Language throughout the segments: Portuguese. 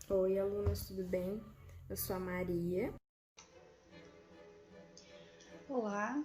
Oi, alunas, tudo bem? Eu sou a Maria. Olá,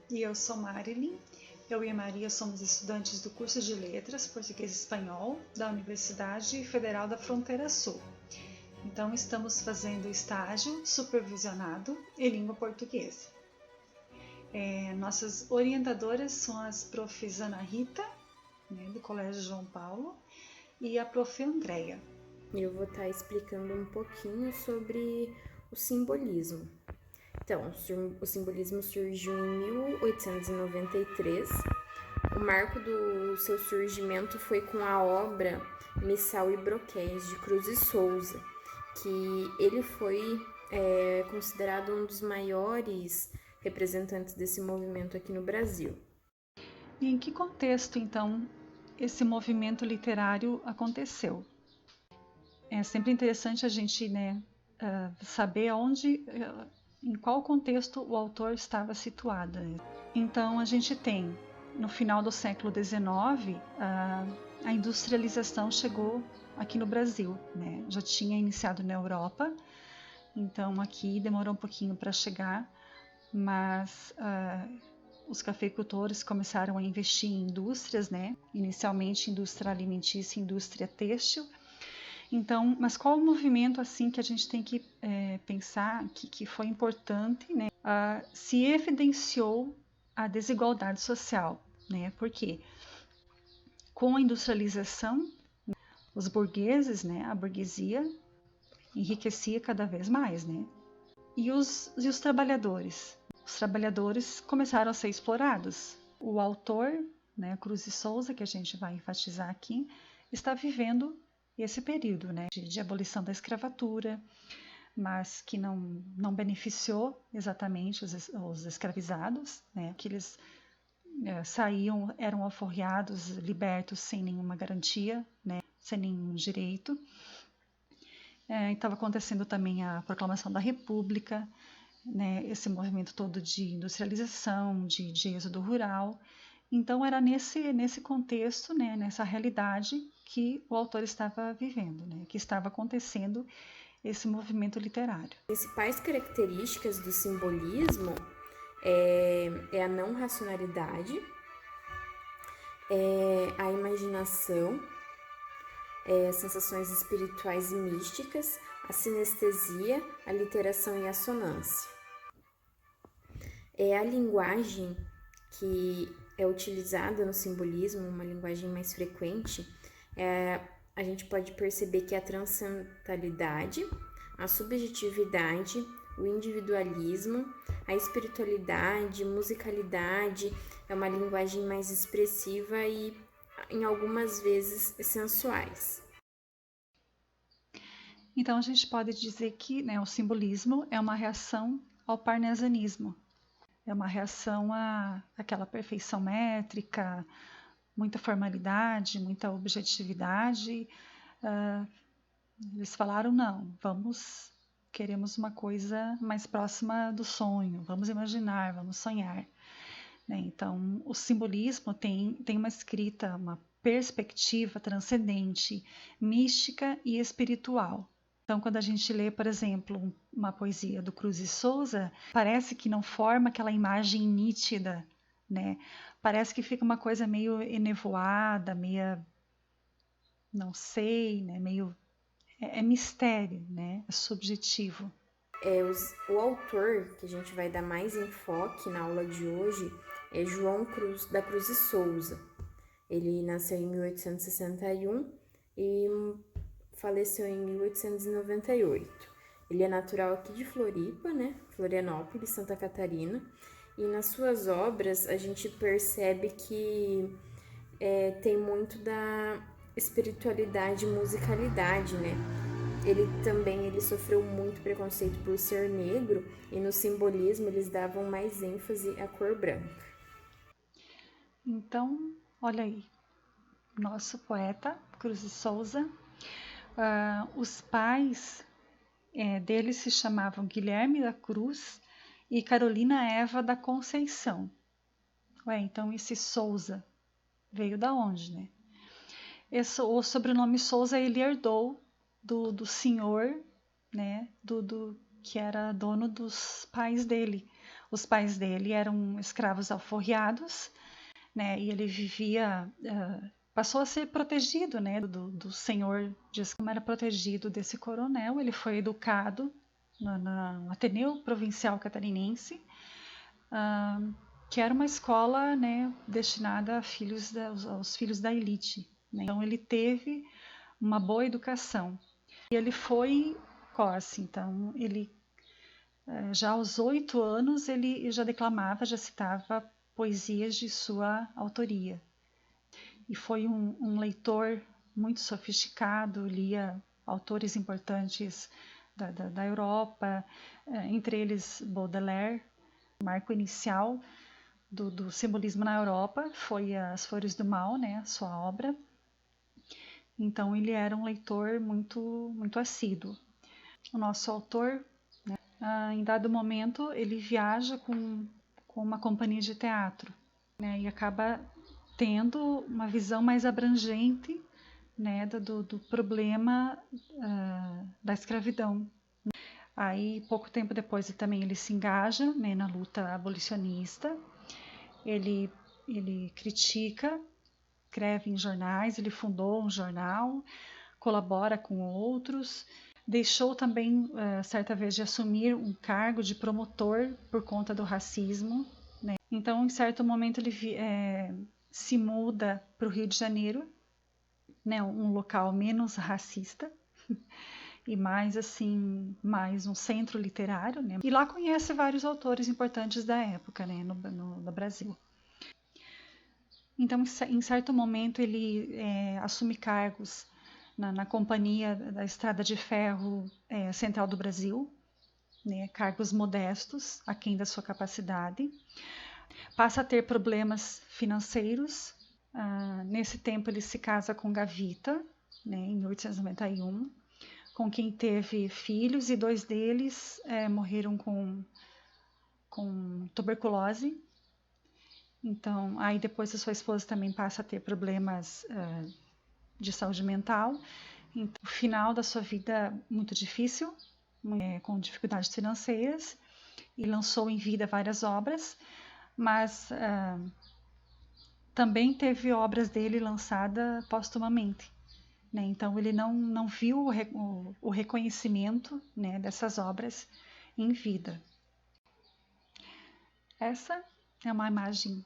e eu sou Marilyn. Eu e a Maria somos estudantes do curso de Letras Português e Espanhol da Universidade Federal da Fronteira Sul. Então, estamos fazendo estágio supervisionado em língua portuguesa. Nossas orientadoras são as profs Ana Rita, do Colégio João Paulo, e a prof Andréia. Eu vou estar explicando um pouquinho sobre o simbolismo. Então, o simbolismo surgiu em 1893. O marco do seu surgimento foi com a obra Missal e Broquéis, de Cruz e Souza, que ele foi considerado um dos maiores representantes desse movimento aqui no Brasil. E em que contexto, então, esse movimento literário aconteceu? É sempre interessante a gente saber em qual contexto o autor estava situado. Então, a gente tem, no final do século XIX, a industrialização chegou aqui no Brasil, né? Já tinha iniciado na Europa, então aqui demorou um pouquinho para chegar, mas os cafeicultores começaram a investir em indústrias, né? Inicialmente indústria alimentícia e indústria têxtil. Então, mas qual o movimento assim que a gente tem que pensar que foi importante, né? Se evidenciou a desigualdade social, né? Porque com a industrialização, os burgueses, né? A burguesia enriquecia cada vez mais, né? E os trabalhadores? Os trabalhadores começaram a ser explorados. O autor, né, Cruz e Souza, que a gente vai enfatizar aqui, está vivendo esse período, né, de abolição da escravatura, mas que não beneficiou exatamente os escravizados, né, que eles saíam, eram alforriados, libertos sem nenhuma garantia, né, sem nenhum direito. Estava acontecendo também a proclamação da República, né, esse movimento todo de industrialização, de êxodo rural. Então era nesse contexto, né, nessa realidade que o autor estava vivendo, né, que estava acontecendo esse movimento literário. As principais características do simbolismo é a não racionalidade, a imaginação, sensações espirituais e místicas, a sinestesia, a literação e a assonância. A linguagem que é utilizada no simbolismo, uma linguagem mais frequente, a gente pode perceber que é a transcendentalidade, a subjetividade, o individualismo, a espiritualidade, musicalidade, é uma linguagem mais expressiva e, em algumas vezes, sensuais. Então a gente pode dizer que, né, o simbolismo é uma reação ao parnasianismo, é uma reação àquela perfeição métrica, muita formalidade, muita objetividade. Eles falaram, não, queremos uma coisa mais próxima do sonho, vamos imaginar, vamos sonhar. Né? Então, o simbolismo tem uma escrita, uma perspectiva transcendente, mística e espiritual. Então, quando a gente lê, por exemplo, uma poesia do Cruz e Souza, parece que não forma aquela imagem nítida, né? Parece que fica uma coisa meio enevoada, meio, não sei, né? Meio é mistério, né? É subjetivo. O autor que a gente vai dar mais enfoque na aula de hoje é João da Cruz e Souza. Ele nasceu em 1861 e faleceu em 1898. Ele é natural aqui de Floripa, né? Florianópolis, Santa Catarina. E nas suas obras a gente percebe que tem muito da espiritualidade e musicalidade, né? Ele sofreu muito preconceito por ser negro e no simbolismo eles davam mais ênfase à cor branca. Então, olha aí, nosso poeta Cruz e Souza, os pais dele se chamavam Guilherme da Cruz e Carolina Eva da Conceição. Então esse Souza veio da onde, né? O sobrenome Souza ele herdou do senhor, né, que era dono dos pais dele. Os pais dele eram escravos alforriados, né, e ele vivia, passou a ser protegido, né, do senhor, como era protegido desse coronel. Ele foi educado no Ateneu Provincial Catarinense, que era uma escola, né, destinada aos filhos da elite, né? Então ele teve uma boa educação. E ele foi Corse, então ele já aos 8 anos ele já declamava, já citava poesias de sua autoria. E foi um leitor muito sofisticado, lia autores importantes da Europa, entre eles Baudelaire. O marco inicial do simbolismo na Europa foi As Flores do Mal, né, a sua obra. Então ele era um leitor muito assíduo. O nosso autor, né, em dado momento, ele viaja com uma companhia de teatro, né, e acaba tendo uma visão mais abrangente, né, do problema da escravidão. Aí, pouco tempo depois, também ele se engaja, né, na luta abolicionista. Ele critica, escreve em jornais, ele fundou um jornal, colabora com outros. Deixou também, certa vez, de assumir um cargo de promotor por conta do racismo, né? Então, em certo momento, ele se muda para o Rio de Janeiro, né, um local menos racista e mais um centro literário, né? E lá conhece vários autores importantes da época, né, no Brasil. Então, em certo momento, ele assume cargos na Companhia da Estrada de Ferro Central do Brasil, né, cargos modestos, aquém da sua capacidade. Passa a ter problemas financeiros. Nesse tempo, ele se casa com Gavita, né, em 1891, com quem teve filhos, e 2 deles morreram com tuberculose. Então, aí depois a sua esposa também passa a ter problemas de saúde mental. Então, o final da sua vida muito difícil, com dificuldades financeiras, e lançou em vida várias obras, mas também teve obras dele lançadas póstumamente, né? Então ele não viu o reconhecimento, né, dessas obras em vida. Essa é uma imagem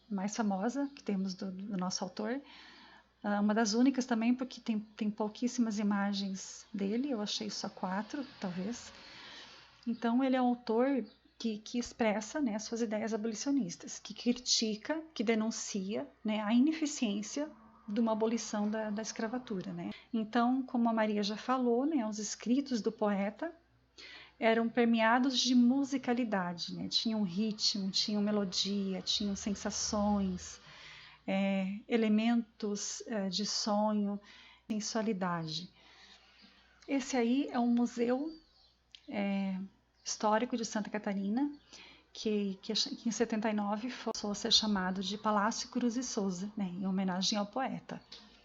mais famosa que temos do nosso autor, uma das únicas também, porque tem pouquíssimas imagens dele, eu achei só 4, talvez. Então ele é um autor que expressa, né, suas ideias abolicionistas, que critica, que denuncia, né, a ineficiência de uma abolição da escravatura, né? Então, como a Maria já falou, né, os escritos do poeta eram permeados de musicalidade, né? Tinham ritmo, tinham melodia, tinham sensações, elementos de sonho, sensualidade. Esse aí é um museu histórico de Santa Catarina, que em 79 passou a ser chamado de Palácio Cruz e Souza, né, em homenagem ao poeta.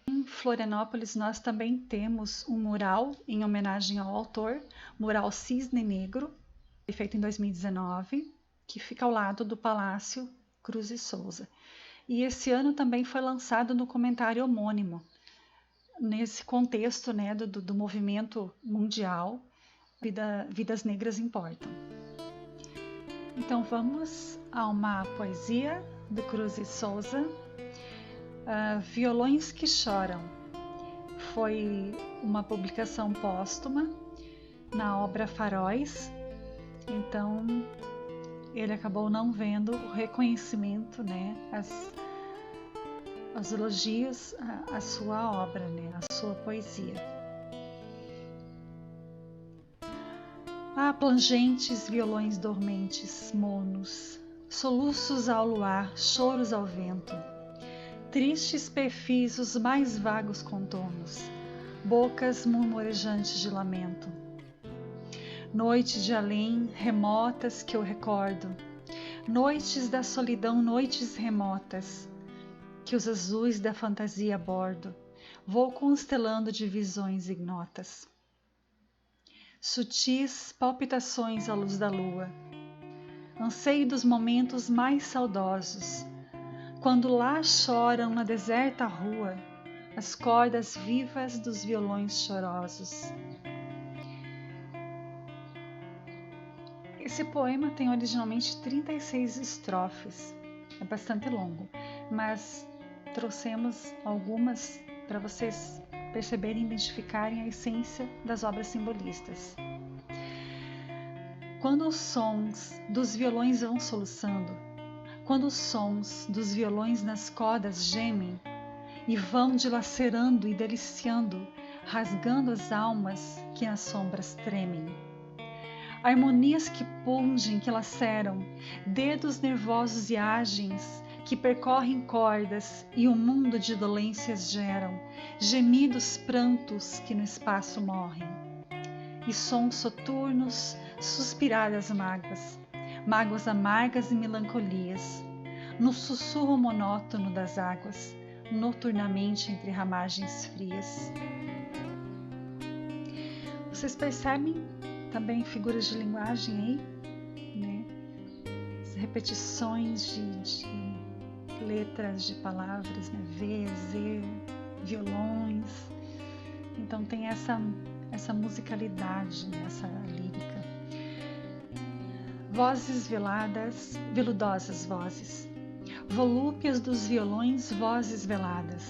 Em Florianópolis, nós também temos um mural em homenagem ao autor, mural Cisne Negro, feito em 2019, que fica ao lado do Palácio Cruz e Souza. E esse ano também foi lançado no comentário homônimo, nesse contexto, né, do movimento mundial, Vidas Negras Importam. Então vamos a uma poesia do Cruz e Souza, Violões que Choram. Foi uma publicação póstuma na obra Faróis, então ele acabou não vendo o reconhecimento, né, os elogios à sua obra, né, à sua poesia. Plangentes violões dormentes, monos, soluços ao luar, choros ao vento, tristes perfis os mais vagos contornos, bocas murmurejantes de lamento. Noites de além, remotas que eu recordo, noites da solidão, noites remotas, que os azuis da fantasia abordo, vou constelando de visões ignotas. sutis palpitações à luz da lua, anseio dos momentos mais saudosos, quando lá choram na deserta rua as cordas vivas dos violões chorosos. Esse poema tem originalmente 36 estrofes, é bastante longo, mas trouxemos algumas para vocês perceberem e identificarem a essência das obras simbolistas. Quando os sons dos violões vão soluçando, quando os sons dos violões nas cordas gemem e vão dilacerando e deliciando, rasgando as almas que nas sombras tremem. Harmonias que pungem, que laceram, dedos nervosos e ágeis que percorrem cordas e um mundo de dolências geram, gemidos prantos que no espaço morrem. E sons soturnos, suspiradas mágoas, mágoas amargas e melancolias, no sussurro monótono das águas, noturnamente entre ramagens frias. Vocês percebem também figuras de linguagem aí, né? As repetições de letras, de palavras, né? V, Z, violões. Então tem essa musicalidade, né? Essa lírica. Vozes veladas, veludosas vozes, volúpias dos violões, vozes veladas,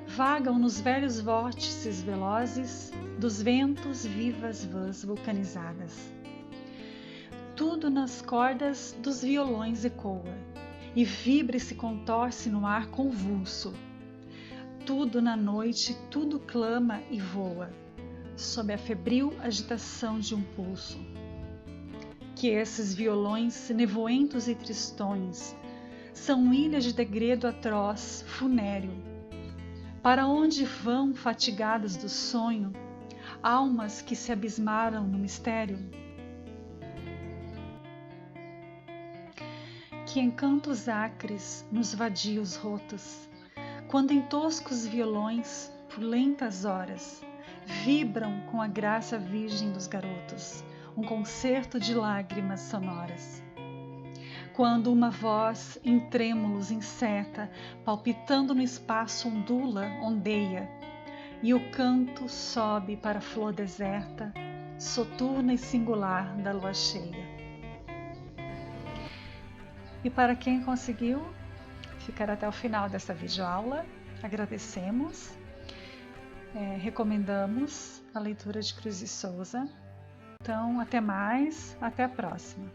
vagam nos velhos vórtices velozes dos ventos vivas vãs vulcanizadas. Tudo nas cordas dos violões ecoa, e vibra e se contorce no ar convulso. Tudo na noite, tudo clama e voa, sob a febril agitação de um pulso. Que esses violões nevoentos e tristões são ilhas de degredo atroz, funéreo. Para onde vão, fatigadas do sonho, almas que se abismaram no mistério? Que encantos acres nos vadios rotos, quando em toscos violões, por lentas horas, vibram com a graça virgem dos garotos, um concerto de lágrimas sonoras. Quando uma voz em trêmulos inseta, palpitando no espaço ondula, ondeia, e o canto sobe para a flor deserta, soturna e singular da lua cheia. E para quem conseguiu ficar até o final dessa videoaula, agradecemos, recomendamos a leitura de Cruz de Souza. Então, até mais, até a próxima.